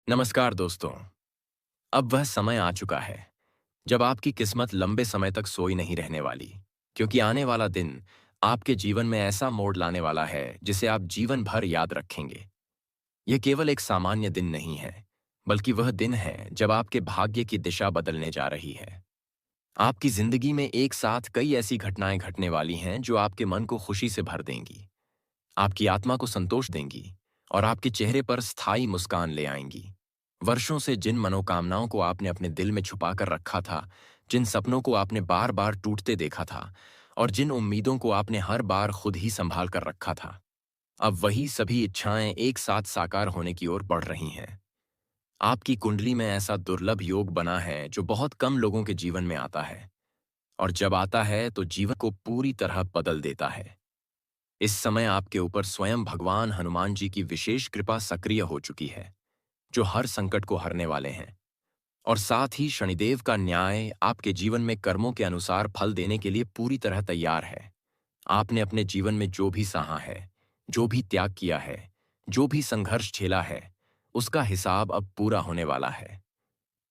नमस्कार दोस्तों। अब वह समय आ चुका है जब आपकी किस्मत लंबे समय तक सोई नहीं रहने वाली, क्योंकि आने वाला दिन आपके जीवन में ऐसा मोड़ लाने वाला है जिसे आप जीवन भर याद रखेंगे। यह केवल एक सामान्य दिन नहीं है, बल्कि वह दिन है जब आपके भाग्य की दिशा बदलने जा रही है। आपकी जिंदगी में एक साथ कई ऐसी घटनाएं घटने वाली हैं जो आपके मन को खुशी से भर देंगी, आपकी आत्मा को संतोष देंगी और आपके चेहरे पर स्थायी मुस्कान ले आएंगी। वर्षों से जिन मनोकामनाओं को आपने अपने दिल में छुपा कर रखा था, जिन सपनों को आपने बार बार टूटते देखा था और जिन उम्मीदों को आपने हर बार खुद ही संभाल कर रखा था, अब वही सभी इच्छाएं एक साथ साकार होने की ओर बढ़ रही हैं। आपकी कुंडली में ऐसा दुर्लभ योग बना है जो बहुत कम लोगों के जीवन में आता है, और जब आता है तो जीवन को पूरी तरह बदल देता है। इस समय आपके ऊपर स्वयं भगवान हनुमान जी की विशेष कृपा सक्रिय हो चुकी है, जो हर संकट को हरने वाले हैं। और साथ ही शनिदेव का न्याय आपके जीवन में कर्मों के अनुसार फल देने के लिए पूरी तरह तैयार है। आपने अपने जीवन में जो भी सहा है, जो भी त्याग किया है, जो भी संघर्ष झेला है, उसका हिसाब अब पूरा होने वाला है।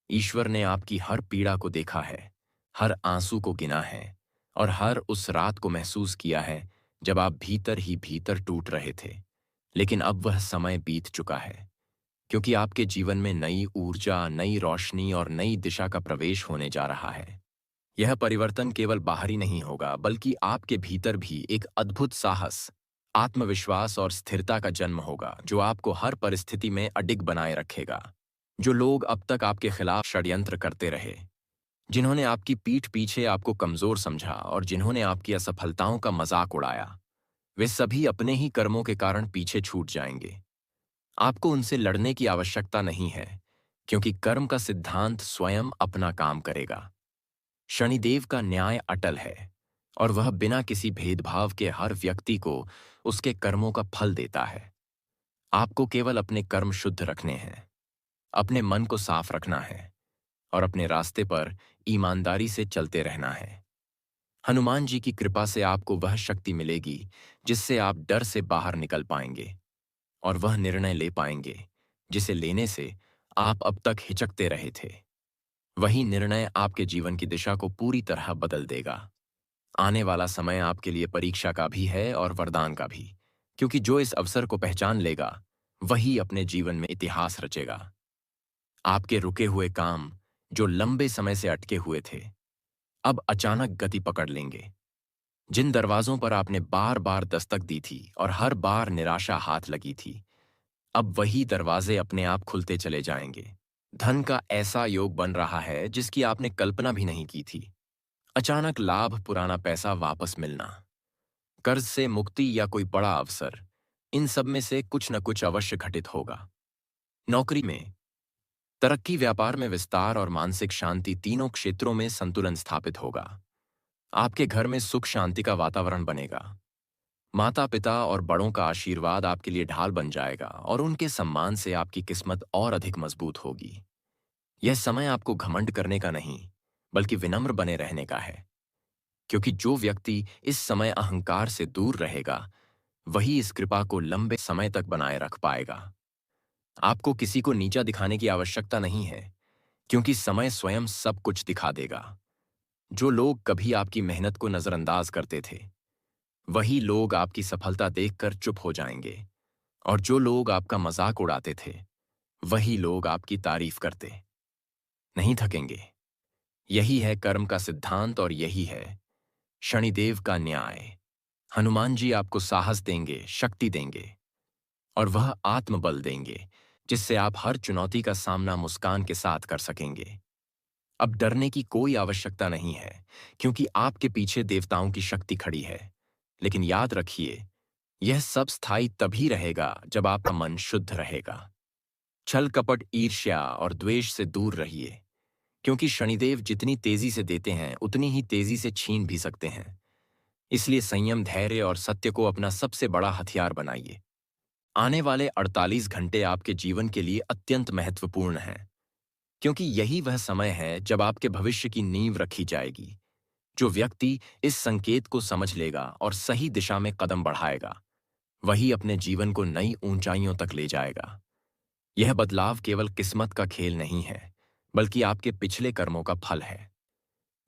ईश्वर ने आपकी हर पीड़ा को देखा है, हर आंसू को गिना है और हर उस रात को महसूस किया है जब आप भीतर ही भीतर टूट रहे थे। लेकिन अब वह समय बीत चुका है, क्योंकि आपके जीवन में नई ऊर्जा, नई रोशनी और नई दिशा का प्रवेश होने जा रहा है। यह परिवर्तन केवल बाहरी नहीं होगा, बल्कि आपके भीतर भी एक अद्भुत साहस, आत्मविश्वास और स्थिरता का जन्म होगा, जो आपको हर परिस्थिति में अडिग बनाए रखेगा। जो लोग अब तक आपके खिलाफ षड्यंत्र करते रहे, जिन्होंने आपकी पीठ पीछे आपको कमजोर समझा और जिन्होंने आपकी असफलताओं का मजाक उड़ाया, वे सभी अपने ही कर्मों के कारण पीछे छूट जाएंगे। आपको उनसे लड़ने की आवश्यकता नहीं है, क्योंकि कर्म का सिद्धांत स्वयं अपना काम करेगा। शनिदेव का न्याय अटल है और वह बिना किसी भेदभाव के हर व्यक्ति को उसके कर्मों का फल देता है। आपको केवल अपने कर्म शुद्ध रखने हैं, अपने मन को साफ रखना है और अपने रास्ते पर ईमानदारी से चलते रहना है। हनुमान जी की कृपा से आपको वह शक्ति मिलेगी जिससे आप डर से बाहर निकल पाएंगे और वह निर्णय ले पाएंगे जिसे लेने से आप अब तक हिचकते रहे थे। वही निर्णय आपके जीवन की दिशा को पूरी तरह बदल देगा। आने वाला समय आपके लिए परीक्षा का भी है और वरदान का भी, क्योंकि जो इस अवसर को पहचान लेगा वही अपने जीवन में इतिहास रचेगा। आपके रुके हुए काम, जो लंबे समय से अटके हुए थे, अब अचानक गति पकड़ लेंगे। जिन दरवाजों पर आपने बार बार दस्तक दी थी और हर बार निराशा हाथ लगी थी, अब वही दरवाजे अपने आप खुलते चले जाएंगे। धन का ऐसा योग बन रहा है जिसकी आपने कल्पना भी नहीं की थी। अचानक लाभ, पुराना पैसा वापस मिलना, कर्ज से मुक्ति या कोई बड़ा अवसर, इन सब में से कुछ न कुछ अवश्य घटित होगा। नौकरी में तरक्की, व्यापार में विस्तार और मानसिक शांति, तीनों क्षेत्रों में संतुलन स्थापित होगा। आपके घर में सुख शांति का वातावरण बनेगा। माता पिता और बड़ों का आशीर्वाद आपके लिए ढाल बन जाएगा और उनके सम्मान से आपकी किस्मत और अधिक मजबूत होगी। यह समय आपको घमंड करने का नहीं, बल्कि विनम्र बने रहने का है, क्योंकि जो व्यक्ति इस समय अहंकार से दूर रहेगा वही इस कृपा को लंबे समय तक बनाए रख पाएगा। आपको किसी को नीचा दिखाने की आवश्यकता नहीं है, क्योंकि समय स्वयं सब कुछ दिखा देगा। जो लोग कभी आपकी मेहनत को नजरअंदाज करते थे, वही लोग आपकी सफलता देखकर चुप हो जाएंगे, और जो लोग आपका मजाक उड़ाते थे, वही लोग आपकी तारीफ करते नहीं थकेंगे। यही है कर्म का सिद्धांत और यही है शनिदेव का न्याय। हनुमान जी आपको साहस देंगे, शक्ति देंगे और वह आत्मबल देंगे, जिससे आप हर चुनौती का सामना मुस्कान के साथ कर सकेंगे। अब डरने की कोई आवश्यकता नहीं है, क्योंकि आपके पीछे देवताओं की शक्ति खड़ी है। लेकिन याद रखिए, यह सब स्थायी तभी रहेगा जब आपका मन शुद्ध रहेगा। छल कपट, ईर्ष्या और द्वेष से दूर रहिए, क्योंकि शनिदेव जितनी तेजी से देते हैं उतनी ही तेजी से छीन भी सकते हैं। इसलिए संयम, धैर्य और सत्य को अपना सबसे बड़ा हथियार बनाइए। आने वाले 48 घंटे आपके जीवन के लिए अत्यंत महत्वपूर्ण हैं, क्योंकि यही वह समय है जब आपके भविष्य की नींव रखी जाएगी। जो व्यक्ति इस संकेत को समझ लेगा और सही दिशा में कदम बढ़ाएगा, वही अपने जीवन को नई ऊंचाइयों तक ले जाएगा। यह बदलाव केवल किस्मत का खेल नहीं है, बल्कि आपके पिछले कर्मों का फल है।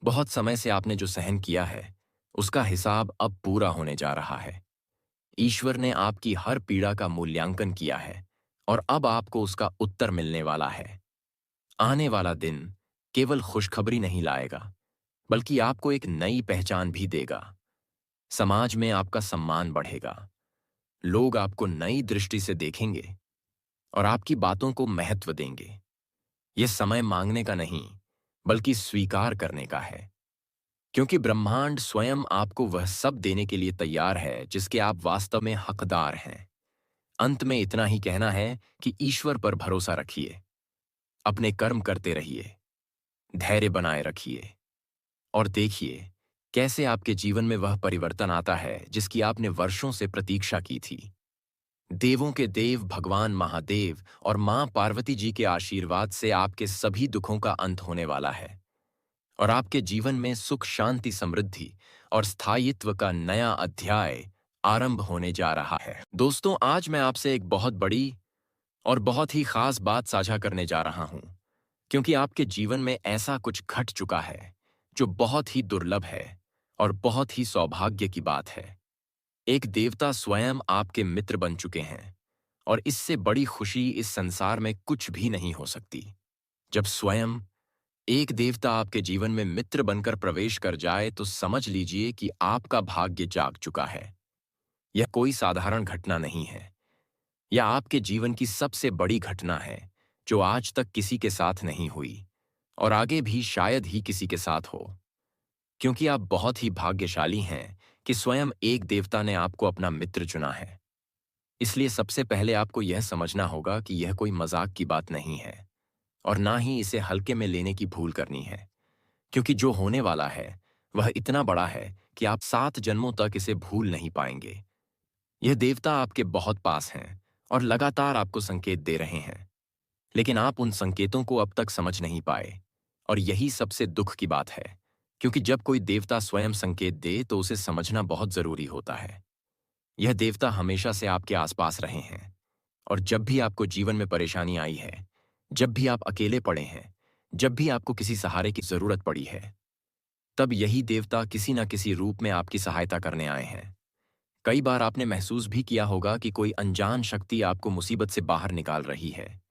बहुत समय से आपने जो सहन किया है, उसका हिसाब अब पूरा होने जा रहा है। ईश्वर ने आपकी हर पीड़ा का मूल्यांकन किया है और अब आपको उसका उत्तर मिलने वाला है। आने वाला दिन केवल खुशखबरी नहीं लाएगा, बल्कि आपको एक नई पहचान भी देगा। समाज में आपका सम्मान बढ़ेगा, लोग आपको नई दृष्टि से देखेंगे और आपकी बातों को महत्व देंगे। यह समय मांगने का नहीं, बल्कि स्वीकार करने का है, क्योंकि ब्रह्मांड स्वयं आपको वह सब देने के लिए तैयार है जिसके आप वास्तव में हकदार हैं। अंत में इतना ही कहना है कि ईश्वर पर भरोसा रखिए, अपने कर्म करते रहिए, धैर्य बनाए रखिए और देखिए कैसे आपके जीवन में वह परिवर्तन आता है जिसकी आपने वर्षों से प्रतीक्षा की थी। देवों के देव भगवान महादेव और मां पार्वती जी के आशीर्वाद से आपके सभी दुखों का अंत होने वाला है और आपके जीवन में सुख शांति समृद्धि और स्थायित्व का नया अध्याय आरंभ होने जा रहा है। दोस्तों, आज मैं आपसे एक बहुत बड़ी और बहुत ही खास बात साझा करने जा रहा हूं, क्योंकि आपके जीवन में ऐसा कुछ घट चुका है जो बहुत ही दुर्लभ है और बहुत ही सौभाग्य की बात है। एक देवता स्वयं आपके मित्र बन चुके हैं और इससे बड़ी खुशी इस संसार में कुछ भी नहीं हो सकती। जब स्वयं एक देवता आपके जीवन में मित्र बनकर प्रवेश कर जाए तो समझ लीजिए कि आपका भाग्य जाग चुका है। यह कोई साधारण घटना नहीं है, यह आपके जीवन की सबसे बड़ी घटना है जो आज तक किसी के साथ नहीं हुई और आगे भी शायद ही किसी के साथ हो। क्योंकि आप बहुत ही भाग्यशाली हैं कि स्वयं एक देवता ने आपको अपना मित्र चुना है। इसलिए सबसे पहले आपको यह समझना होगा कि यह कोई मजाक की बात नहीं है और ना ही इसे हल्के में लेने की भूल करनी है, क्योंकि जो होने वाला है वह इतना बड़ा है कि आप 7 जन्मों तक इसे भूल नहीं पाएंगे। यह देवता आपके बहुत पास हैं और लगातार आपको संकेत दे रहे हैं, लेकिन आप उन संकेतों को अब तक समझ नहीं पाए और यही सबसे दुख की बात है, क्योंकि जब कोई देवता स्वयं संकेत दे तो उसे समझना बहुत जरूरी होता है। यह देवता हमेशा से आपके आसपास रहे हैं और जब भी आपको जीवन में परेशानी आई है, जब भी आप अकेले पड़े हैं, जब भी आपको किसी सहारे की जरूरत पड़ी है, तब यही देवता किसी न किसी रूप में आपकी सहायता करने आए हैं। कई बार आपने महसूस भी किया होगा कि कोई अनजान शक्ति आपको मुसीबत से बाहर निकाल रही है,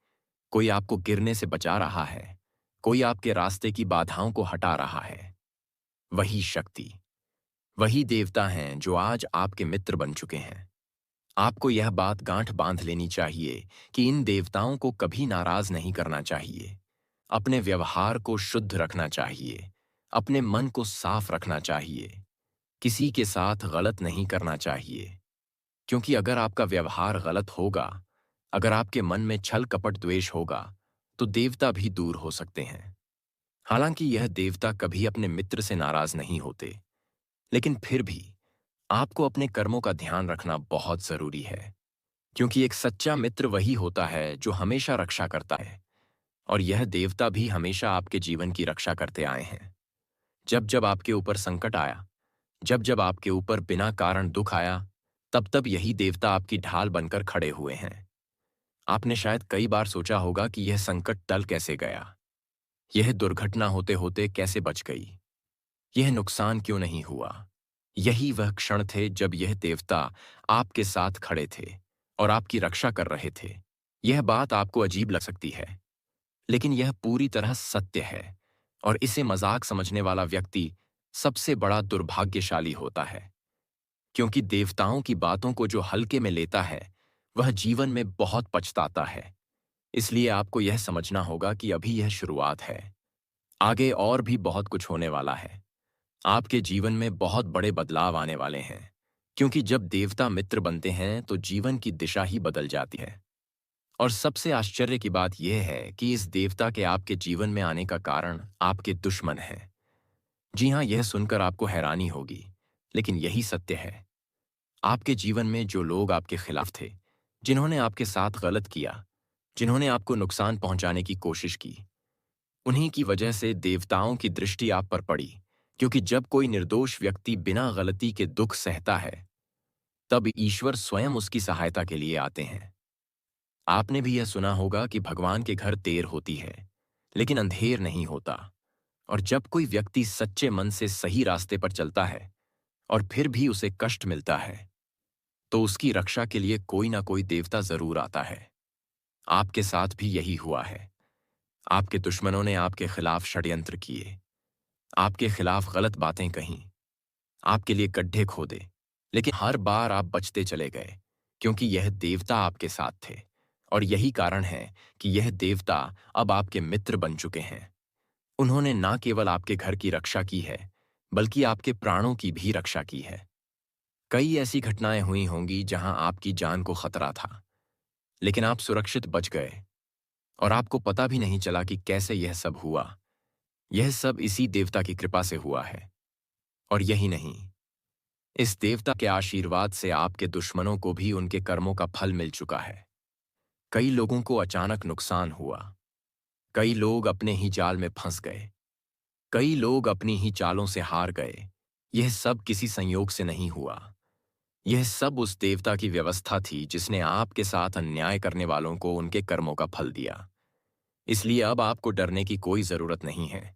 कोई आपको गिरने से बचा रहा है, कोई आपके रास्ते की बाधाओं को हटा रहा है। वही शक्ति, वही देवता हैं जो आज आपके मित्र बन चुके हैं। आपको यह बात गांठ बांध लेनी चाहिए कि इन देवताओं को कभी नाराज नहीं करना चाहिए। अपने व्यवहार को शुद्ध रखना चाहिए, अपने मन को साफ रखना चाहिए, किसी के साथ गलत नहीं करना चाहिए। क्योंकि अगर आपका व्यवहार गलत होगा, अगर आपके मन में छल कपट द्वेष होगा, तो देवता भी दूर हो सकते हैं। हालांकि यह देवता कभी अपने मित्र से नाराज नहीं होते, लेकिन फिर भी आपको अपने कर्मों का ध्यान रखना बहुत जरूरी है, क्योंकि एक सच्चा मित्र वही होता है जो हमेशा रक्षा करता है और यह देवता भी हमेशा आपके जीवन की रक्षा करते आए हैं। जब जब आपके ऊपर संकट आया, जब जब आपके ऊपर बिना कारण दुख आया, तब तब यही देवता आपकी ढाल बनकर खड़े हुए हैं। आपने शायद कई बार सोचा होगा कि यह संकट टल कैसे गया, यह दुर्घटना होते होते कैसे बच गई, यह नुकसान क्यों नहीं हुआ। यही वह क्षण थे जब यह देवता आपके साथ खड़े थे और आपकी रक्षा कर रहे थे। यह बात आपको अजीब लग सकती है, लेकिन यह पूरी तरह सत्य है और इसे मजाक समझने वाला व्यक्ति सबसे बड़ा दुर्भाग्यशाली होता है, क्योंकि देवताओं की बातों को जो हल्के में लेता है वह जीवन में बहुत पछताता है। इसलिए आपको यह समझना होगा कि अभी यह शुरुआत है, आगे और भी बहुत कुछ होने वाला है। आपके जीवन में बहुत बड़े बदलाव आने वाले हैं, क्योंकि जब देवता मित्र बनते हैं तो जीवन की दिशा ही बदल जाती है। और सबसे आश्चर्य की बात यह है कि इस देवता के आपके जीवन में आने का कारण आपके दुश्मन हैं। जी हाँ, यह सुनकर आपको हैरानी होगी, लेकिन यही सत्य है। आपके जीवन में जो लोग आपके खिलाफ थे, जिन्होंने आपके साथ गलत किया, जिन्होंने आपको नुकसान पहुंचाने की कोशिश की, उन्हीं की वजह से देवताओं की दृष्टि आप पर पड़ी। क्योंकि जब कोई निर्दोष व्यक्ति बिना गलती के दुख सहता है, तब ईश्वर स्वयं उसकी सहायता के लिए आते हैं। आपने भी यह सुना होगा कि भगवान के घर देर होती है, लेकिन अंधेर नहीं होता। और जब कोई व्यक्ति सच्चे मन से सही रास्ते पर चलता है और फिर भी उसे कष्ट मिलता है, तो उसकी रक्षा के लिए कोई ना कोई देवता जरूर आता है। आपके साथ भी यही हुआ है। आपके दुश्मनों ने आपके खिलाफ षड्यंत्र किए, आपके खिलाफ गलत बातें कहीं, आपके लिए गड्ढे खोदे, लेकिन हर बार आप बचते चले गए, क्योंकि यह देवता आपके साथ थे। और यही कारण है कि यह देवता अब आपके मित्र बन चुके हैं। उन्होंने ना केवल आपके घर की रक्षा की है, बल्कि आपके प्राणों की भी रक्षा की है। कई ऐसी घटनाएं हुई होंगी जहां आपकी जान को खतरा था, लेकिन आप सुरक्षित बच गए और आपको पता भी नहीं चला कि कैसे यह सब हुआ। यह सब इसी देवता की कृपा से हुआ है। और यही नहीं, इस देवता के आशीर्वाद से आपके दुश्मनों को भी उनके कर्मों का फल मिल चुका है। कई लोगों को अचानक नुकसान हुआ, कई लोग अपने ही जाल में फंस गए, कई लोग अपनी ही चालों से हार गए। यह सब किसी संयोग से नहीं हुआ। यह सब उस देवता की व्यवस्था थी जिसने आपके साथ अन्याय करने वालों को उनके कर्मों का फल दिया। इसलिए अब आपको डरने की कोई जरूरत नहीं है,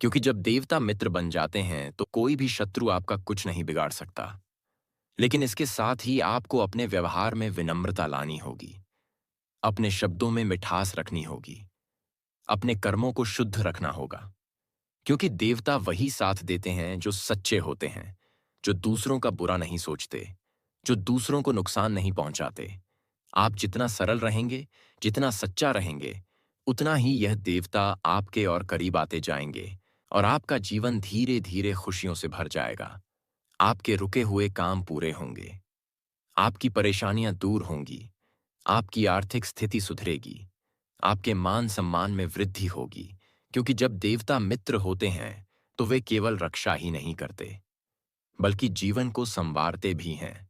क्योंकि जब देवता मित्र बन जाते हैं तो कोई भी शत्रु आपका कुछ नहीं बिगाड़ सकता। लेकिन इसके साथ ही आपको अपने व्यवहार में विनम्रता लानी होगी, अपने शब्दों में मिठास रखनी होगी, अपने कर्मों को शुद्ध रखना होगा। क्योंकि देवता वही साथ देते हैं जो सच्चे होते हैं, जो दूसरों का बुरा नहीं सोचते, जो दूसरों को नुकसान नहीं पहुंचाते। आप जितना सरल रहेंगे, जितना सच्चा रहेंगे, उतना ही यह देवता आपके और करीब आते जाएंगे और आपका जीवन धीरे धीरे खुशियों से भर जाएगा। आपके रुके हुए काम पूरे होंगे, आपकी परेशानियां दूर होंगी, आपकी आर्थिक स्थिति सुधरेगी, आपके मान सम्मान में वृद्धि होगी। क्योंकि जब देवता मित्र होते हैं तो वे केवल रक्षा ही नहीं करते, बल्कि जीवन को संवारते भी हैं।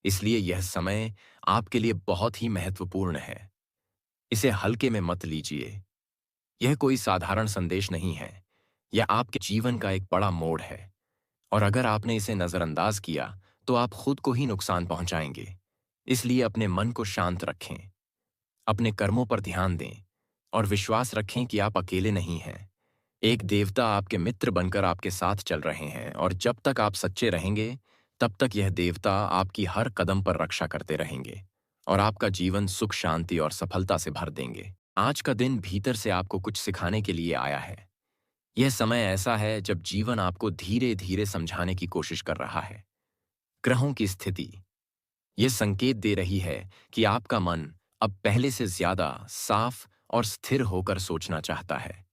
इसलिए यह समय आपके लिए बहुत ही महत्वपूर्ण है। इसे हल्के में मत लीजिए। यह कोई साधारण संदेश नहीं है, यह आपके जीवन का एक बड़ा मोड़ है। और अगर आपने इसे नजरअंदाज किया तो आप खुद को ही नुकसान पहुंचाएंगे। इसलिए अपने मन को शांत रखें, अपने कर्मों पर ध्यान दें और विश्वास रखें कि आप अकेले नहीं हैं। एक देवता आपके मित्र बनकर आपके साथ चल रहे हैं, और जब तक आप सच्चे रहेंगे, तब तक यह देवता आपकी हर कदम पर रक्षा करते रहेंगे और आपका जीवन सुख शांति और सफलता से भर देंगे। आज का दिन भीतर से आपको कुछ सिखाने के लिए आया है। यह समय ऐसा है जब जीवन आपको धीरे धीरे समझाने की कोशिश कर रहा है। ग्रहों की स्थिति यह संकेत दे रही है कि आपका मन अब पहले से ज्यादा साफ और स्थिर होकर सोचना चाहता है।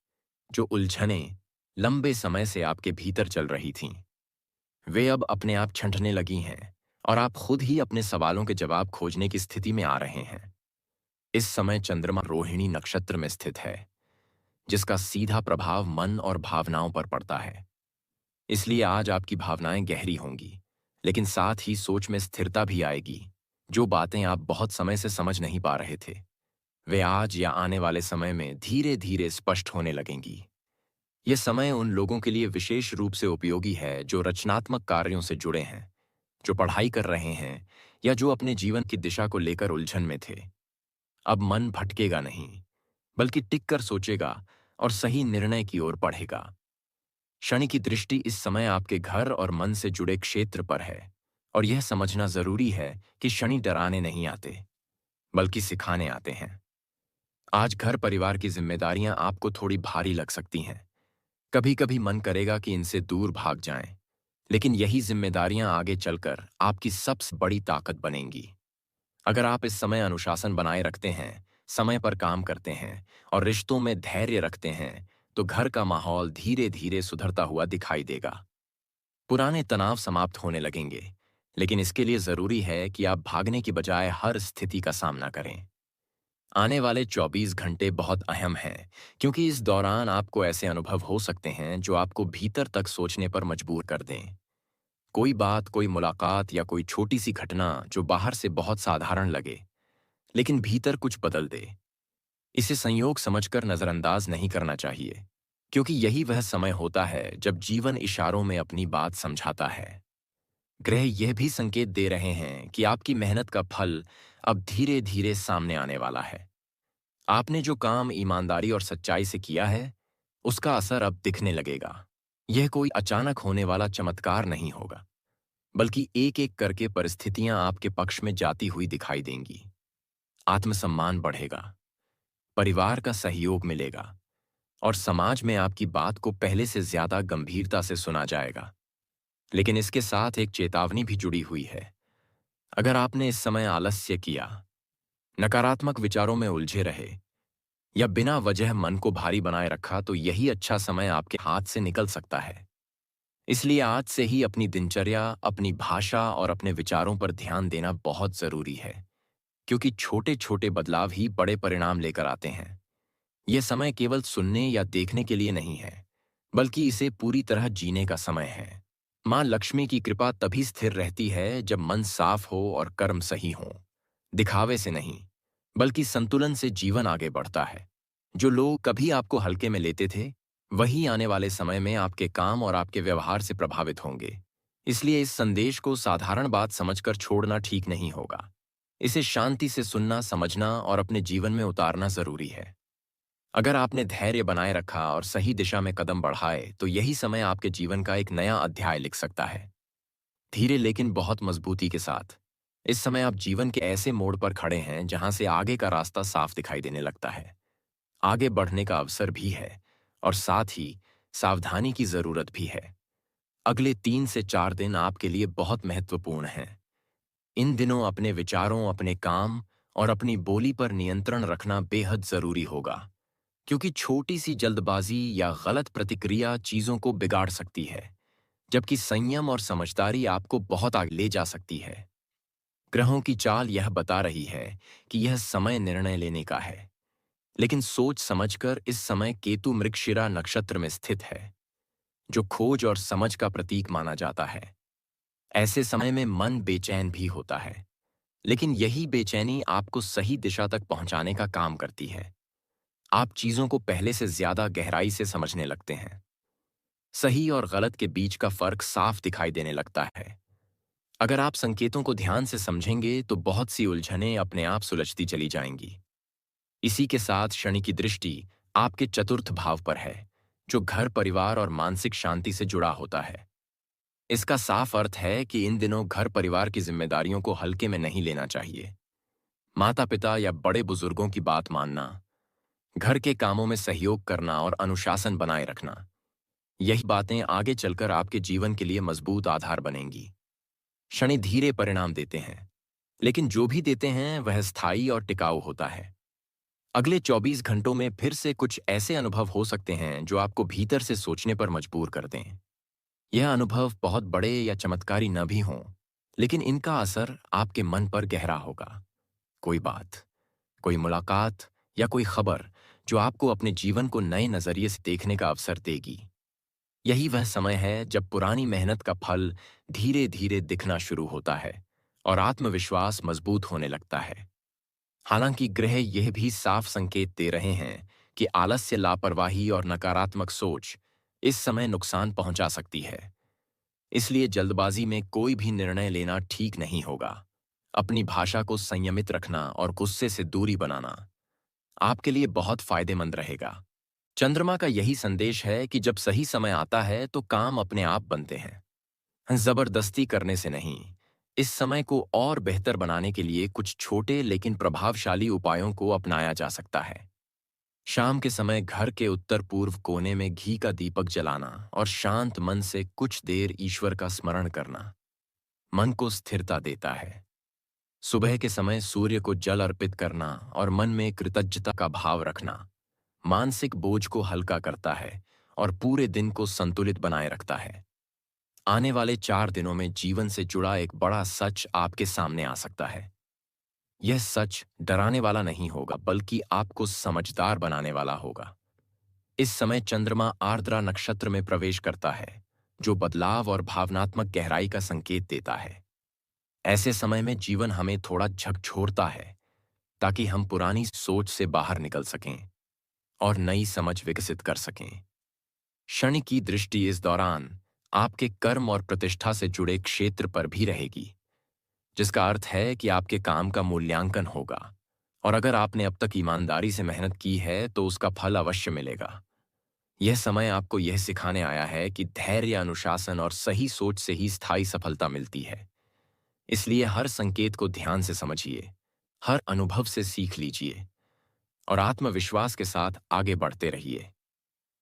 जो उलझनें लंबे समय से आपके भीतर चल रही थीं, वे अब अपने आप छंटने लगी हैं और आप खुद ही अपने सवालों के जवाब खोजने की स्थिति में आ रहे हैं। इस समय चंद्रमा रोहिणी नक्षत्र में स्थित है, जिसका सीधा प्रभाव मन और भावनाओं पर पड़ता है। इसलिए आज आपकी भावनाएं गहरी होंगी, लेकिन साथ ही सोच में स्थिरता भी आएगी। जो बातें आप बहुत समय से समझ नहीं पा रहे थे, वे आज या आने वाले समय में धीरे धीरे स्पष्ट होने लगेंगी। यह समय उन लोगों के लिए विशेष रूप से उपयोगी है जो रचनात्मक कार्यों से जुड़े हैं, जो पढ़ाई कर रहे हैं या जो अपने जीवन की दिशा को लेकर उलझन में थे। अब मन भटकेगा नहीं, बल्कि टिक कर सोचेगा और सही निर्णय की ओर बढ़ेगा। शनि की दृष्टि इस समय आपके घर और मन से जुड़े क्षेत्र पर है, और यह समझना जरूरी है कि शनि डराने नहीं आते, बल्कि सिखाने आते हैं। आज घर परिवार की जिम्मेदारियां आपको थोड़ी भारी लग सकती हैं। कभी कभी मन करेगा कि इनसे दूर भाग जाएं, लेकिन यही जिम्मेदारियां आगे चलकर आपकी सबसे बड़ी ताकत बनेंगी। अगर आप इस समय अनुशासन बनाए रखते हैं, समय पर काम करते हैं और रिश्तों में धैर्य रखते हैं, तो घर का माहौल धीरे धीरे सुधरता हुआ दिखाई देगा। पुराने तनाव समाप्त होने लगेंगे, लेकिन इसके लिए जरूरी है कि आप भागने की बजाय हर स्थिति का सामना करें। आने वाले 24 घंटे बहुत अहम हैं, क्योंकि इस दौरान आपको ऐसे अनुभव हो सकते हैं जो आपको भीतर तक सोचने पर मजबूर कर दें। कोई बात, कोई मुलाकात या कोई छोटी सी घटना जो बाहर से बहुत साधारण लगे, लेकिन भीतर कुछ बदल दे। इसे संयोग समझकर नजरअंदाज नहीं करना चाहिए, क्योंकि यही वह समय होता है जब जीवन इशारों में अपनी बात समझाता है। ग्रह यह भी संकेत दे रहे हैं कि आपकी मेहनत का फल अब धीरे धीरे सामने आने वाला है। आपने जो काम ईमानदारी और सच्चाई से किया है, उसका असर अब दिखने लगेगा। यह कोई अचानक होने वाला चमत्कार नहीं होगा, बल्कि एक एक करके परिस्थितियां आपके पक्ष में जाती हुई दिखाई देंगी। आत्मसम्मान बढ़ेगा, परिवार का सहयोग मिलेगा और समाज में आपकी बात को पहले से ज्यादा गंभीरता से सुना जाएगा। लेकिन इसके साथ एक चेतावनी भी जुड़ी हुई है। अगर आपने इस समय आलस्य किया, नकारात्मक विचारों में उलझे रहे या बिना वजह मन को भारी बनाए रखा, तो यही अच्छा समय आपके हाथ से निकल सकता है। इसलिए आज से ही अपनी दिनचर्या, अपनी भाषा और अपने विचारों पर ध्यान देना बहुत जरूरी है, क्योंकि छोटे छोटे बदलाव ही बड़े परिणाम लेकर आते हैं। यह समय केवल सुनने या देखने के लिए नहीं है, बल्कि इसे पूरी तरह जीने का समय है। मां लक्ष्मी की कृपा तभी स्थिर रहती है जब मन साफ हो और कर्म सही हो। दिखावे से नहीं, बल्कि संतुलन से जीवन आगे बढ़ता है। जो लोग कभी आपको हल्के में लेते थे, वही आने वाले समय में आपके काम और आपके व्यवहार से प्रभावित होंगे। इसलिए इस संदेश को साधारण बात समझकर छोड़ना ठीक नहीं होगा। इसे शांति से सुनना, समझना और अपने जीवन में उतारना जरूरी है। अगर आपने धैर्य बनाए रखा और सही दिशा में कदम बढ़ाए, तो यही समय आपके जीवन का एक नया अध्याय लिख सकता है। धीरे लेकिन बहुत मजबूती के साथ। इस समय आप जीवन के ऐसे मोड़ पर खड़े हैं जहां से आगे का रास्ता साफ दिखाई देने लगता है। आगे बढ़ने का अवसर भी है और साथ ही सावधानी की जरूरत भी है। अगले 3 से 4 दिन आपके लिए बहुत महत्वपूर्ण हैं। इन दिनों अपने विचारों, अपने काम और अपनी बोली पर नियंत्रण रखना बेहद जरूरी होगा, क्योंकि छोटी सी जल्दबाजी या गलत प्रतिक्रिया चीजों को बिगाड़ सकती है, जबकि संयम और समझदारी आपको बहुत आगे ले जा सकती है। ग्रहों की चाल यह बता रही है कि यह समय निर्णय लेने का है, लेकिन सोच समझकर। इस समय केतु मृगशिरा नक्षत्र में स्थित है, जो खोज और समझ का प्रतीक माना जाता है। ऐसे समय में मन बेचैन भी होता है, लेकिन यही बेचैनी आपको सही दिशा तक पहुंचाने का काम करती है। आप चीजों को पहले से ज्यादा गहराई से समझने लगते हैं। सही और गलत के बीच का फर्क साफ दिखाई देने लगता है। अगर आप संकेतों को ध्यान से समझेंगे, तो बहुत सी उलझनें अपने आप सुलझती चली जाएंगी। इसी के साथ शनि की दृष्टि आपके चतुर्थ भाव पर है, जो घर, परिवार और मानसिक शांति से जुड़ा होता है। इसका साफ अर्थ है कि इन दिनों घर परिवार की जिम्मेदारियों को हल्के में नहीं लेना चाहिए। माता पिता या बड़े बुजुर्गों की बात मानना, घर के कामों में सहयोग करना और अनुशासन बनाए रखना, यही बातें आगे चलकर आपके जीवन के लिए मजबूत आधार बनेंगी। शनि धीरे परिणाम देते हैं, लेकिन जो भी देते हैं वह स्थायी और टिकाऊ होता है। अगले 24 घंटों में फिर से कुछ ऐसे अनुभव हो सकते हैं जो आपको भीतर से सोचने पर मजबूर कर दें। यह अनुभव बहुत बड़े या चमत्कारी न भी हों, लेकिन इनका असर आपके मन पर गहरा होगा। कोई बात, कोई मुलाकात या कोई खबर जो आपको अपने जीवन को नए नजरिए से देखने का अवसर देगी। यही वह समय है जब पुरानी मेहनत का फल धीरे धीरे दिखना शुरू होता है और आत्मविश्वास मजबूत होने लगता है। हालांकि ग्रह यह भी साफ संकेत दे रहे हैं कि आलस्य, लापरवाही और नकारात्मक सोच इस समय नुकसान पहुंचा सकती है। इसलिए जल्दबाजी में कोई भी निर्णय लेना ठीक नहीं होगा। अपनी भाषा को संयमित रखना और गुस्से से दूरी बनाना आपके लिए बहुत फायदेमंद रहेगा। चंद्रमा का यही संदेश है कि जब सही समय आता है तो काम अपने आप बनते हैं, जबरदस्ती करने से नहीं। इस समय को और बेहतर बनाने के लिए कुछ छोटे लेकिन प्रभावशाली उपायों को अपनाया जा सकता है। शाम के समय घर के उत्तर पूर्व कोने में घी का दीपक जलाना और शांत मन से कुछ देर ईश्वर का स्मरण करना मन को स्थिरता देता है। सुबह के समय सूर्य को जल अर्पित करना और मन में कृतज्ञता का भाव रखना मानसिक बोझ को हल्का करता है और पूरे दिन को संतुलित बनाए रखता है। आने वाले 4 दिनों में जीवन से जुड़ा एक बड़ा सच आपके सामने आ सकता है। यह सच डराने वाला नहीं होगा, बल्कि आपको समझदार बनाने वाला होगा। इस समय चंद्रमा आर्द्रा नक्षत्र में प्रवेश करता है, जो बदलाव और भावनात्मक गहराई का संकेत देता है। ऐसे समय में जीवन हमें थोड़ा झकझोरता है, ताकि हम पुरानी सोच से बाहर निकल सकें और नई समझ विकसित कर सकें। शनि की दृष्टि इस दौरान आपके कर्म और प्रतिष्ठा से जुड़े क्षेत्र पर भी रहेगी, जिसका अर्थ है कि आपके काम का मूल्यांकन होगा। और अगर आपने अब तक ईमानदारी से मेहनत की है तो उसका फल अवश्य मिलेगा। यह समय आपको यह सिखाने आया है कि धैर्य, अनुशासन और सही सोच से ही स्थायी सफलता मिलती है। इसलिए हर संकेत को ध्यान से समझिए, हर अनुभव से सीख लीजिए और आत्मविश्वास के साथ आगे बढ़ते रहिए।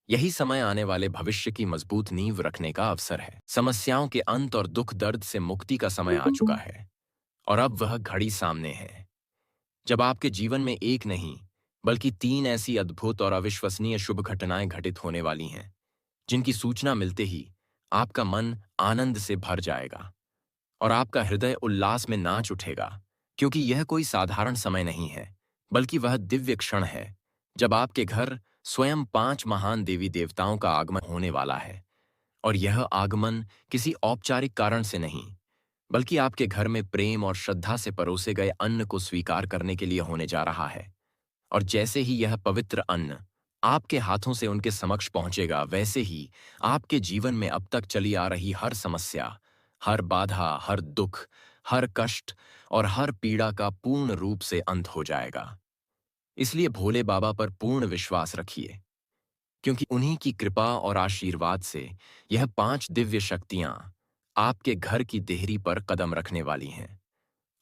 यही समय आने वाले भविष्य की मजबूत नींव रखने का अवसर है। समस्याओं के अंत और दुख दर्द से मुक्ति का समय आ चुका है और अब वह घड़ी सामने है जब आपके जीवन में एक नहीं बल्कि तीन ऐसी अद्भुत और अविश्वसनीय शुभ घटनाएं घटित होने वाली हैं, जिनकी सूचना मिलते ही आपका मन आनंद से भर जाएगा और आपका हृदय उल्लास में नाच उठेगा, क्योंकि यह कोई साधारण समय नहीं है, बल्कि वह दिव्य क्षण है जब आपके घर स्वयं 5 महान देवी देवताओं का आगमन होने वाला है। और यह आगमन किसी औपचारिक कारण से नहीं, बल्कि आपके घर में प्रेम और श्रद्धा से परोसे गए अन्न को स्वीकार करने के लिए होने जा रहा है। और जैसे ही यह पवित्र अन्न आपके हाथों से उनके समक्ष पहुंचेगा, वैसे ही आपके जीवन में अब तक चली आ रही हर समस्या, हर बाधा, हर दुख, हर कष्ट और हर पीड़ा का पूर्ण रूप से अंत हो जाएगा। इसलिए भोले बाबा पर पूर्ण विश्वास रखिए, क्योंकि उन्हीं की कृपा और आशीर्वाद से यह 5 दिव्य शक्तियां आपके घर की देहरी पर कदम रखने वाली हैं।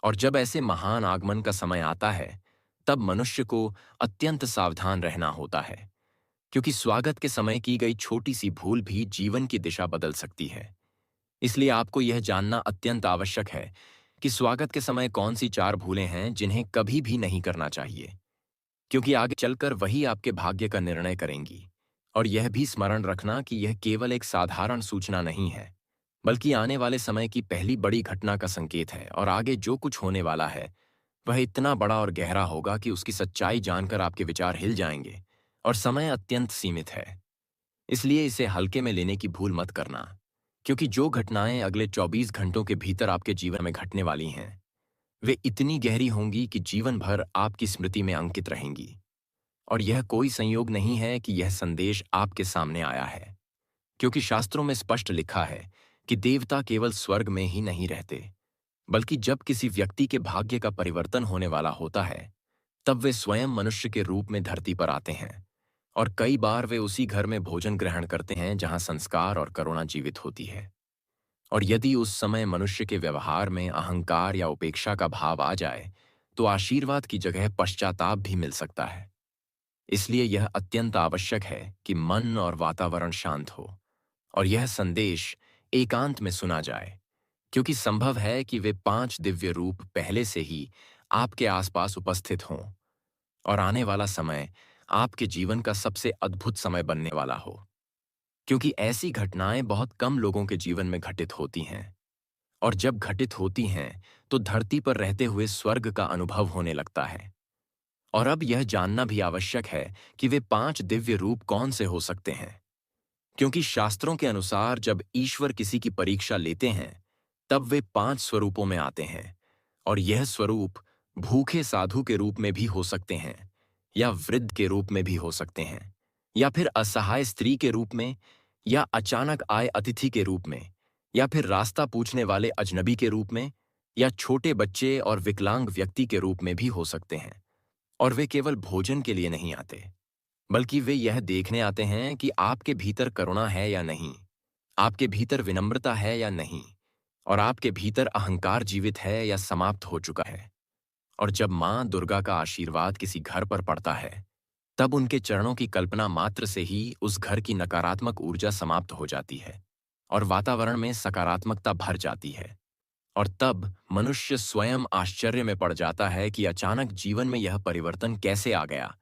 और जब ऐसे महान आगमन का समय आता है, तब मनुष्य को अत्यंत सावधान रहना होता है, क्योंकि स्वागत के समय की गई छोटी सी भूल भी जीवन की दिशा बदल सकती है। इसलिए आपको यह जानना अत्यंत आवश्यक है कि स्वागत के समय कौन सी 4 भूलें हैं जिन्हें कभी भी नहीं करना चाहिए, क्योंकि आगे चलकर वही आपके भाग्य का निर्णय करेंगी। और यह भी स्मरण रखना कि यह केवल एक साधारण सूचना नहीं है, बल्कि आने वाले समय की पहली बड़ी घटना का संकेत है। और आगे जो कुछ होने वाला है वह इतना बड़ा और गहरा होगा कि उसकी सच्चाई जानकर आपके विचार हिल जाएंगे। और समय अत्यंत सीमित है, इसलिए इसे हल्के में लेने की भूल मत करना, क्योंकि जो घटनाएं अगले 24 घंटों के भीतर आपके जीवन में घटने वाली हैं, वे इतनी गहरी होंगी कि जीवन भर आपकी स्मृति में अंकित रहेंगी। और यह कोई संयोग नहीं है कि यह संदेश आपके सामने आया है, क्योंकि शास्त्रों में स्पष्ट लिखा है कि देवता केवल स्वर्ग में ही नहीं रहते, बल्कि जब किसी व्यक्ति के भाग्य का परिवर्तन होने वाला होता है, तब वे स्वयं मनुष्य के रूप में धरती पर आते हैं। और कई बार वे उसी घर में भोजन ग्रहण करते हैं जहां संस्कार और करुणा जीवित होती है। और यदि उस समय मनुष्य के व्यवहार में अहंकार या उपेक्षा का भाव आ जाए, तो आशीर्वाद की जगह पश्चाताप भी मिल सकता है। इसलिए यह अत्यंत आवश्यक है कि मन और वातावरण शांत हो और यह संदेश एकांत में सुना जाए, क्योंकि संभव है कि वे 5 दिव्य रूप पहले से ही आपके आसपास उपस्थित हों और आने वाला समय आपके जीवन का सबसे अद्भुत समय बनने वाला हो, क्योंकि ऐसी घटनाएं बहुत कम लोगों के जीवन में घटित होती हैं। और जब घटित होती हैं तो धरती पर रहते हुए स्वर्ग का अनुभव होने लगता है। और अब यह जानना भी आवश्यक है कि वे 5 दिव्य रूप कौन से हो सकते हैं, क्योंकि शास्त्रों के अनुसार जब ईश्वर किसी की परीक्षा लेते हैं, तब वे 5 स्वरूपों में आते हैं। और यह स्वरूप भूखे साधु के रूप में भी हो सकते हैं, या वृद्ध के रूप में भी हो सकते हैं, या फिर असहाय स्त्री के रूप में, या अचानक आए अतिथि के रूप में, या फिर रास्ता पूछने वाले अजनबी के रूप में, या छोटे बच्चे और विकलांग व्यक्ति के रूप में भी हो सकते हैं। और वे केवल भोजन के लिए नहीं आते, बल्कि वे यह देखने आते हैं कि आपके भीतर करुणा है या नहीं, आपके भीतर विनम्रता है या नहीं, और आपके भीतर अहंकार जीवित है या समाप्त हो चुका है। और जब मां दुर्गा का आशीर्वाद किसी घर पर पड़ता है, तब उनके चरणों की कल्पना मात्र से ही उस घर की नकारात्मक ऊर्जा समाप्त हो जाती है और वातावरण में सकारात्मकता भर जाती है। और तब मनुष्य स्वयं आश्चर्य में पड़ जाता है कि अचानक जीवन में यह परिवर्तन कैसे आ गया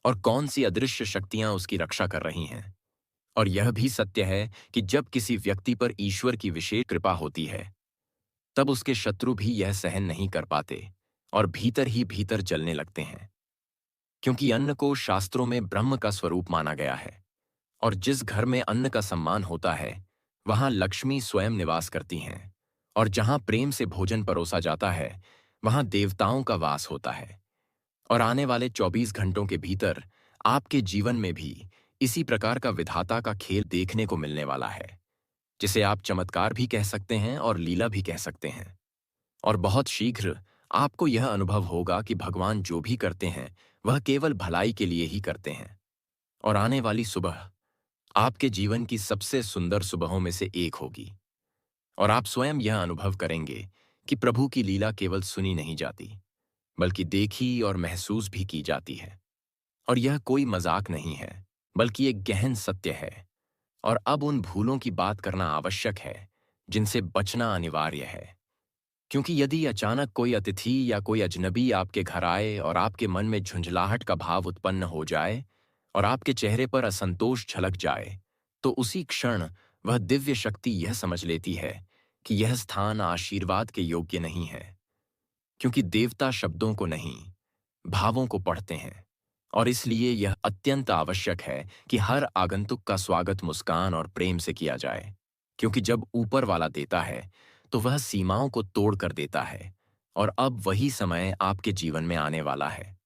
और कौन सी अदृश्य शक्तियां उसकी रक्षा कर रही हैं। और यह भी सत्य है कि जब किसी व्यक्ति पर ईश्वर की विशेष कृपा होती है, तब उसके शत्रु भी यह सहन नहीं कर पाते और भीतर ही भीतर जलने लगते हैं, क्योंकि अन्न को शास्त्रों में ब्रह्म का स्वरूप माना गया है। और जिस घर में अन्न का सम्मान होता है, वहां लक्ष्मी स्वयं निवास करती हैं। और जहां प्रेम से भोजन परोसा जाता है, वहां देवताओं का वास होता है। और आने वाले 24 घंटों के भीतर आपके जीवन में भी इसी प्रकार का विधाता का खेल देखने को मिलने वाला है। जिसे आप चमत्कार भी कह सकते हैं और लीला भी कह सकते हैं। और बहुत शीघ्र आपको यह अनुभव होगा कि भगवान जो भी करते हैं वह केवल भलाई के लिए ही करते हैं। और आने वाली सुबह आपके जीवन की सबसे सुंदर सुबहों में से एक होगी। और आप स्वयं यह अनुभव करेंगे कि प्रभु की लीला केवल सुनी नहीं जाती, बल्कि देखी और महसूस भी की जाती है। और यह कोई मजाक नहीं है, बल्कि एक गहन सत्य है। और अब उन भूलों की बात करना आवश्यक है जिनसे बचना अनिवार्य है। क्योंकि यदि अचानक कोई अतिथि या कोई अजनबी आपके घर आए और आपके मन में झुंझलाहट का भाव उत्पन्न हो जाए और आपके चेहरे पर असंतोष झलक जाए, तो उसी क्षण वह दिव्य शक्ति यह समझ लेती है कि यह स्थान आशीर्वाद के योग्य नहीं है। क्योंकि देवता शब्दों को नहीं, भावों को पढ़ते हैं। और इसलिए यह अत्यंत आवश्यक है कि हर आगंतुक का स्वागत मुस्कान और प्रेम से किया जाए। क्योंकि जब ऊपर वाला देता है तो वह सीमाओं को तोड़ कर देता है। और अब वही समय आपके जीवन में आने वाला है।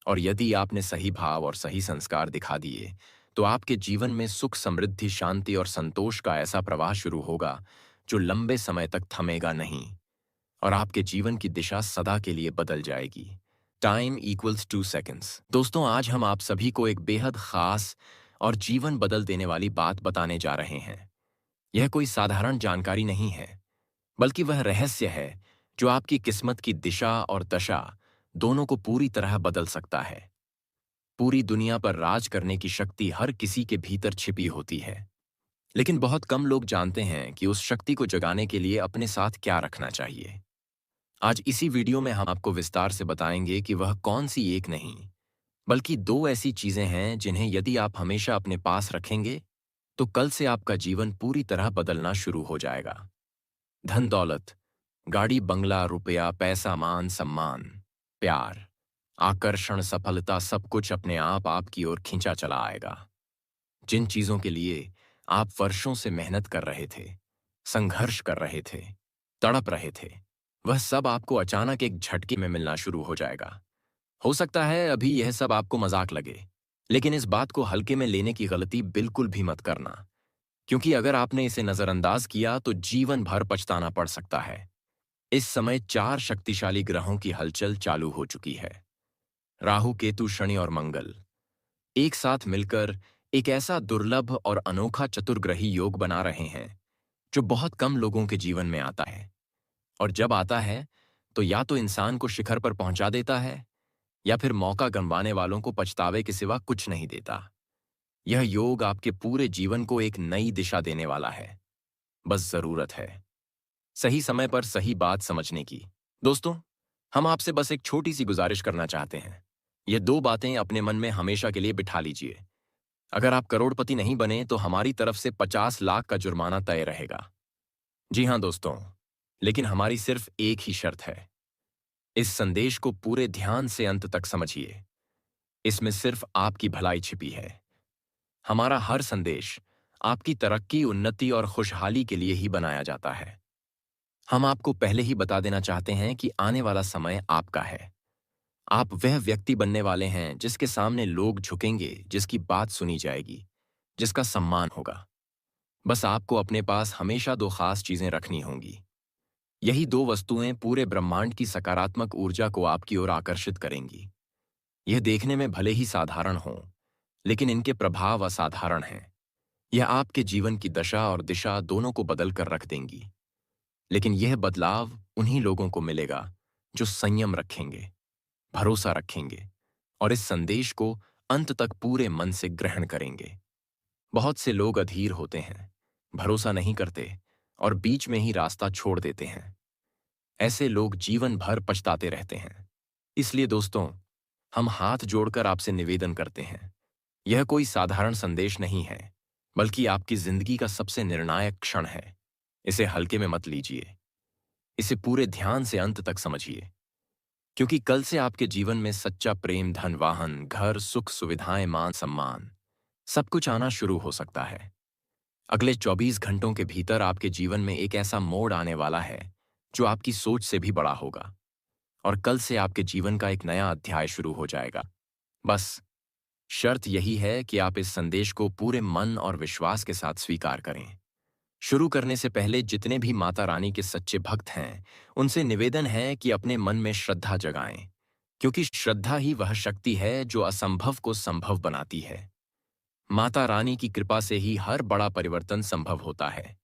और यदि आपने सही भाव और सही संस्कार दिखा दिए, तो आपके जीवन में सुख, समृद्धि, शांति और संतोष का ऐसा प्रवाह शुरू होगा जो लंबे समय तक थमेगा नहीं। और आपके जीवन की दिशा सदा के लिए बदल जाएगी। Time equals 2 seconds. दोस्तों, आज हम आप सभी को एक बेहद खास और जीवन बदल देने वाली बात बताने जा रहे हैं। यह कोई साधारण जानकारी नहीं है, बल्कि वह रहस्य है जो आपकी किस्मत की दिशा और दशा दोनों को पूरी तरह बदल सकता है। पूरी दुनिया पर राज करने की शक्ति हर किसी के भीतर छिपी होती है, लेकिन बहुत कम लोग जानते हैं कि उस शक्ति को जगाने के लिए अपने साथ क्या रखना चाहिए। आज इसी वीडियो में हम आपको विस्तार से बताएंगे कि वह कौन सी एक नहीं, बल्कि दो ऐसी चीजें हैं जिन्हें यदि आप हमेशा अपने पास रखेंगे, तो कल से आपका जीवन पूरी तरह बदलना शुरू हो जाएगा। धन दौलत, गाड़ी बंगला, रुपया, पैसा, मान सम्मान, प्यार, आकर्षण, सफलता, सब कुछ अपने आप आपकी ओर खींचा चला आएगा। जिन चीजों के लिए आप वर्षों से मेहनत कर रहे थे, संघर्ष कर रहे थे, तड़प रहे थे, वह सब आपको अचानक एक झटके में मिलना शुरू हो जाएगा। हो सकता है अभी यह सब आपको मजाक लगे, लेकिन इस बात को हल्के में लेने की गलती बिल्कुल भी मत करना। क्योंकि अगर आपने इसे नजरअंदाज किया तो जीवन भर पछताना पड़ सकता है। इस समय 4 शक्तिशाली ग्रहों की हलचल चालू हो चुकी है। राहु, केतु, शनि और मंगल एक साथ मिलकर एक ऐसा दुर्लभ और अनोखा चतुर्ग्रही योग बना रहे हैं जो बहुत कम लोगों के जीवन में आता है। और जब आता है तो या तो इंसान को शिखर पर पहुंचा देता है, या फिर मौका गंवाने वालों को पछतावे के सिवा कुछ नहीं देता। यह योग आपके पूरे जीवन को एक नई दिशा देने वाला है। बस जरूरत है सही समय पर सही बात समझने की। दोस्तों, हम आपसे बस एक छोटी सी गुजारिश करना चाहते हैं। ये 2 बातें अपने मन में हमेशा के लिए बिठा लीजिए। अगर आप करोड़पति नहीं बने तो हमारी तरफ से 50 लाख का जुर्माना तय रहेगा। जी हां दोस्तों, लेकिन हमारी सिर्फ एक ही शर्त है। इस संदेश को पूरे ध्यान से अंत तक समझिए। इसमें सिर्फ आपकी भलाई छिपी है। हमारा हर संदेश आपकी तरक्की, उन्नति और खुशहाली के लिए ही बनाया जाता है। हम आपको पहले ही बता देना चाहते हैं कि आने वाला समय आपका है। आप वह व्यक्ति बनने वाले हैं जिसके सामने लोग झुकेंगे, जिसकी बात सुनी जाएगी, जिसका सम्मान होगा। बस आपको अपने पास हमेशा 2 खास चीजें रखनी होंगी। यही 2 वस्तुएं पूरे ब्रह्मांड की सकारात्मक ऊर्जा को आपकी ओर आकर्षित करेंगी। यह देखने में भले ही साधारण हों, लेकिन इनके प्रभाव असाधारण हैं। यह आपके जीवन की दशा और दिशा दोनों को बदल कर रख देंगी। लेकिन यह बदलाव उन्हीं लोगों को मिलेगा जो संयम रखेंगे, भरोसा रखेंगे और इस संदेश को अंत तक पूरे मन से ग्रहण करेंगे। बहुत से लोग अधीर होते हैं, भरोसा नहीं करते और बीच में ही रास्ता छोड़ देते हैं। ऐसे लोग जीवन भर पछताते रहते हैं। इसलिए दोस्तों, हम हाथ जोड़कर आपसे निवेदन करते हैं। यह कोई साधारण संदेश नहीं है, बल्कि आपकी जिंदगी का सबसे निर्णायक क्षण है। इसे हल्के में मत लीजिए। इसे पूरे ध्यान से अंत तक समझिए। क्योंकि कल से आपके जीवन में सच्चा प्रेम, धन, वाहन, घर, सुख, सुविधाएं, मान सम्मान, सब कुछ आना शुरू हो सकता है। अगले 24 घंटों के भीतर आपके जीवन में एक ऐसा मोड़ आने वाला है जो आपकी सोच से भी बड़ा होगा। और कल से आपके जीवन का एक नया अध्याय शुरू हो जाएगा। बस शर्त यही है कि आप इस संदेश को पूरे मन और विश्वास के साथ स्वीकार करें। शुरू करने से पहले जितने भी माता रानी के सच्चे भक्त हैं, उनसे निवेदन है कि अपने मन में श्रद्धा जगाएं, क्योंकि श्रद्धा ही वह शक्ति है जो असंभव को संभव बनाती है। माता रानी की कृपा से ही हर बड़ा परिवर्तन संभव होता है।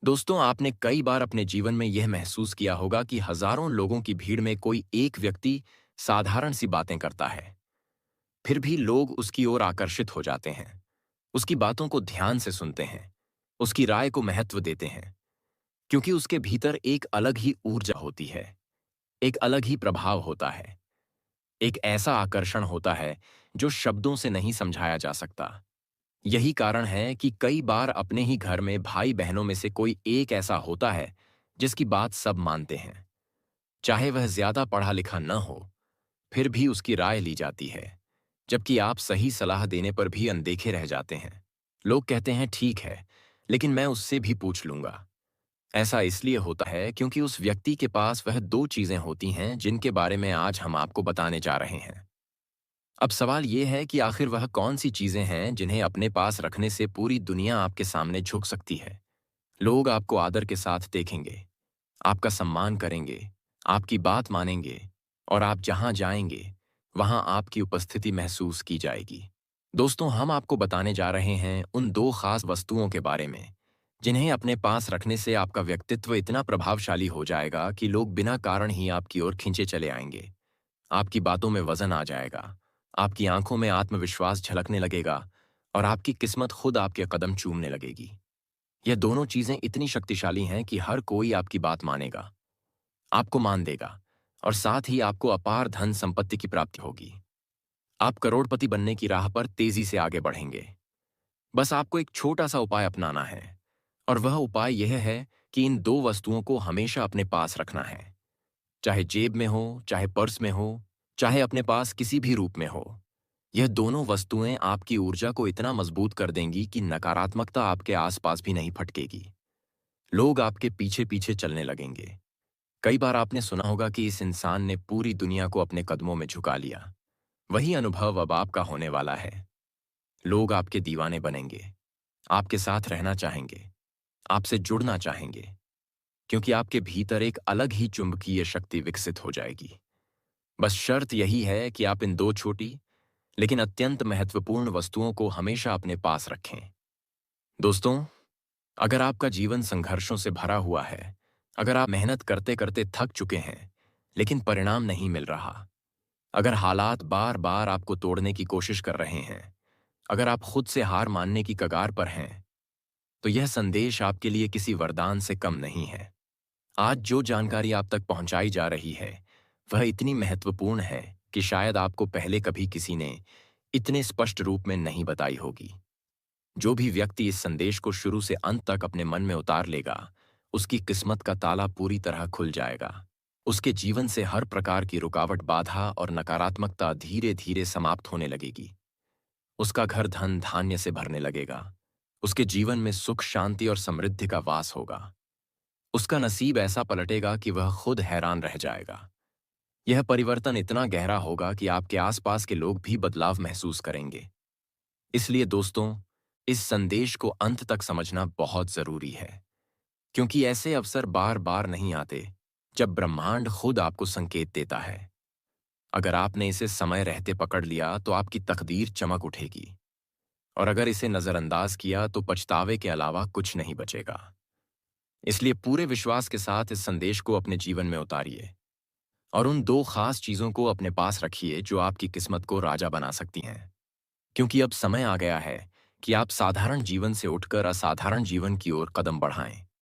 दोस्तों, आपने कई बार अपने जीवन में यह महसूस किया होगा कि हजारों लोगों की भीड़ में कोई एक व्यक्ति साधारण सी बातें करता है, फिर भी लोग उसकी ओर आकर्षित हो जाते हैं, उसकी बातों को ध्यान से सुनते हैं, उसकी राय को महत्व देते हैं, क्योंकि उसके भीतर एक अलग ही ऊर्जा होती है, एक अलग ही प्रभाव होता है, एक ऐसा आकर्षण होता है जो शब्दों से नहीं समझाया जा सकता। यही कारण है कि कई बार अपने ही घर में भाई बहनों में से कोई एक ऐसा होता है जिसकी बात सब मानते हैं। चाहे वह ज्यादा पढ़ा लिखा न हो, फिर भी उसकी राय ली जाती है, जबकि आप सही सलाह देने पर भी अनदेखे रह जाते हैं। लोग कहते हैं ठीक है, लेकिन मैं उससे भी पूछ लूंगा। ऐसा इसलिए होता है क्योंकि उस व्यक्ति के पास वह दो चीजें होती हैं जिनके बारे में आज हम आपको बताने जा रहे हैं। अब सवाल यह है कि आखिर वह कौन सी चीजें हैं जिन्हें अपने पास रखने से पूरी दुनिया आपके सामने झुक सकती है। लोग आपको आदर के साथ देखेंगे, आपका सम्मान करेंगे, आपकी बात मानेंगे, और आप जहां जाएंगे वहां आपकी उपस्थिति महसूस की जाएगी। दोस्तों, हम आपको बताने जा रहे हैं उन दो खास वस्तुओं के बारे में जिन्हें अपने पास रखने से आपका व्यक्तित्व इतना प्रभावशाली हो जाएगा कि लोग बिना कारण ही आपकी ओर खींचे चले आएंगे। आपकी बातों में वजन आ जाएगा, आपकी आंखों में आत्मविश्वास झलकने लगेगा, और आपकी किस्मत खुद आपके कदम चूमने लगेगी। यह दोनों चीजें इतनी शक्तिशाली हैं कि हर कोई आपकी बात मानेगा, आपको मान देगा, और साथ ही आपको अपार धन संपत्ति की प्राप्ति होगी। आप करोड़पति बनने की राह पर तेजी से आगे बढ़ेंगे। बस आपको एक छोटा सा उपाय अपनाना है, और वह उपाय यह है कि इन दो वस्तुओं को हमेशा अपने पास रखना है। चाहे जेब में हो, चाहे पर्स में हो, चाहे अपने पास किसी भी रूप में हो। यह दोनों वस्तुएं आपकी ऊर्जा को इतना मजबूत कर देंगी कि नकारात्मकता आपके आसपास भी नहीं फटकेगी। लोग आपके पीछे पीछे चलने लगेंगे। कई बार आपने सुना होगा कि इस इंसान ने पूरी दुनिया को अपने कदमों में झुका लिया। वही अनुभव अब आपका होने वाला है। लोग आपके दीवाने बनेंगे, आपके साथ रहना चाहेंगे, आपसे जुड़ना चाहेंगे, क्योंकि आपके भीतर एक अलग ही चुंबकीय शक्ति विकसित हो जाएगी। बस शर्त यही है कि आप इन दो छोटी लेकिन अत्यंत महत्वपूर्ण वस्तुओं को हमेशा अपने पास रखें। दोस्तों, अगर आपका जीवन संघर्षों से भरा हुआ है, अगर आप मेहनत करते करते थक चुके हैं लेकिन परिणाम नहीं मिल रहा, अगर हालात बार बार आपको तोड़ने की कोशिश कर रहे हैं, अगर आप खुद से हार मानने की कगार पर हैं, तो यह संदेश आपके लिए किसी वरदान से कम नहीं है। आज जो जानकारी आप तक पहुंचाई जा रही है वह इतनी महत्वपूर्ण है कि शायद आपको पहले कभी किसी ने इतने स्पष्ट रूप में नहीं बताई होगी। जो भी व्यक्ति इस संदेश को शुरू से अंत तक अपने मन में उतार लेगा, उसकी किस्मत का ताला पूरी तरह खुल जाएगा। उसके जीवन से हर प्रकार की रुकावट, बाधा और नकारात्मकता धीरे धीरे समाप्त होने लगेगी। उसका घर धन धान्य से भरने लगेगा। उसके जीवन में सुख, शांति और समृद्धि का वास होगा। उसका नसीब ऐसा पलटेगा कि वह खुद हैरान रह जाएगा। यह परिवर्तन इतना गहरा होगा कि आपके आसपास के लोग भी बदलाव महसूस करेंगे। इसलिए दोस्तों, इस संदेश को अंत तक समझना बहुत जरूरी है, क्योंकि ऐसे अवसर बार बार नहीं आते जब ब्रह्मांड खुद आपको संकेत देता है। अगर आपने इसे समय रहते पकड़ लिया तो आपकी तकदीर चमक उठेगी, और अगर इसे नजरअंदाज किया तो पछतावे के अलावा कुछ नहीं बचेगा। इसलिए पूरे विश्वास के साथ इस संदेश को अपने जीवन में उतारिए, और उन दो खास चीजों को अपने पास रखिए जो आपकी किस्मत को राजा बना सकती हैं। क्योंकि अब समय आ गया है कि आप साधारण जीवन से उठकर असाधारण जीवन की ओर कदम बढ़ाएं।